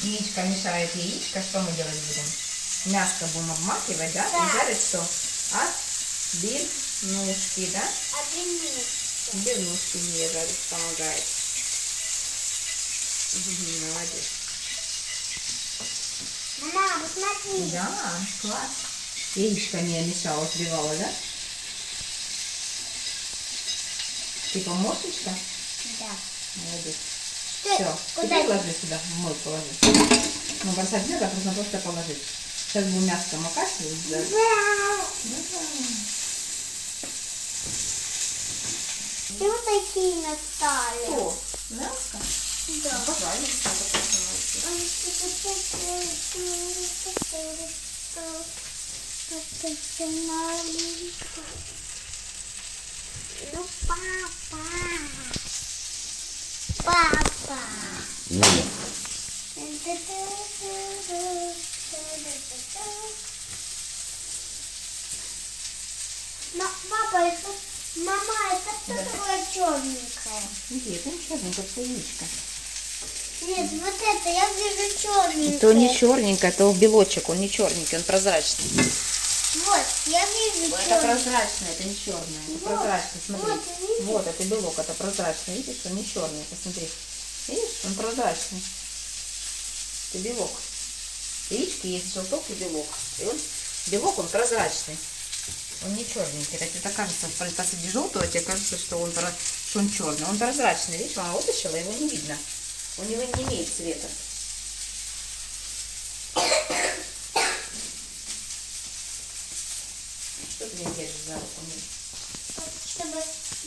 Яичко мешает яичко. Что мы делать будем? Мяско будем обмакивать, да? Да. И жарить что? Отбивнушки, да? Отбивнушки мне жарить помогает. Молодец. Мама, посмотри. Да, класс. Яичко мне мешало, сбивала, да? Ты помощничка? Да. Молодец. Ты Все, куда теперь ты? ложи сюда, в мойку ложи. Ну, бросать не надо, нужно просто положить. Сейчас будем мясо макать. Да. И вот такие настали. О, мяско? Да. Пожалуйста, Ну, папа. Папа. Нет. Но, папа, это... Мама, это что такое черненькое? Нет, это не черненькое, это яичко. Нет, вот это, я вижу черненькое. Это не черненькое, это белочек, он не черненький, он прозрачный. Вот, я вижу Это черненькое. прозрачное, это не черное, это Вот, прозрачный, смотри. вот, видишь? Вот, это белок, это прозрачный, видишь, он не черный, посмотри. Видишь, он прозрачный. Это белок. В яичке есть желток и белок. И он, белок, он прозрачный. Он не черненький. Это тебе кажется, посреди желтого, тебе кажется, что он черный. Он прозрачный. Видишь, мама вытащила, его не видно. У него не имеет цвета. Что ты мне держишь за руку? Чтобы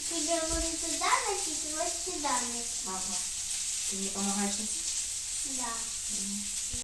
тебе его не туда носить, его сюда носить. Ага. Ты мне помогаешь носить? Да.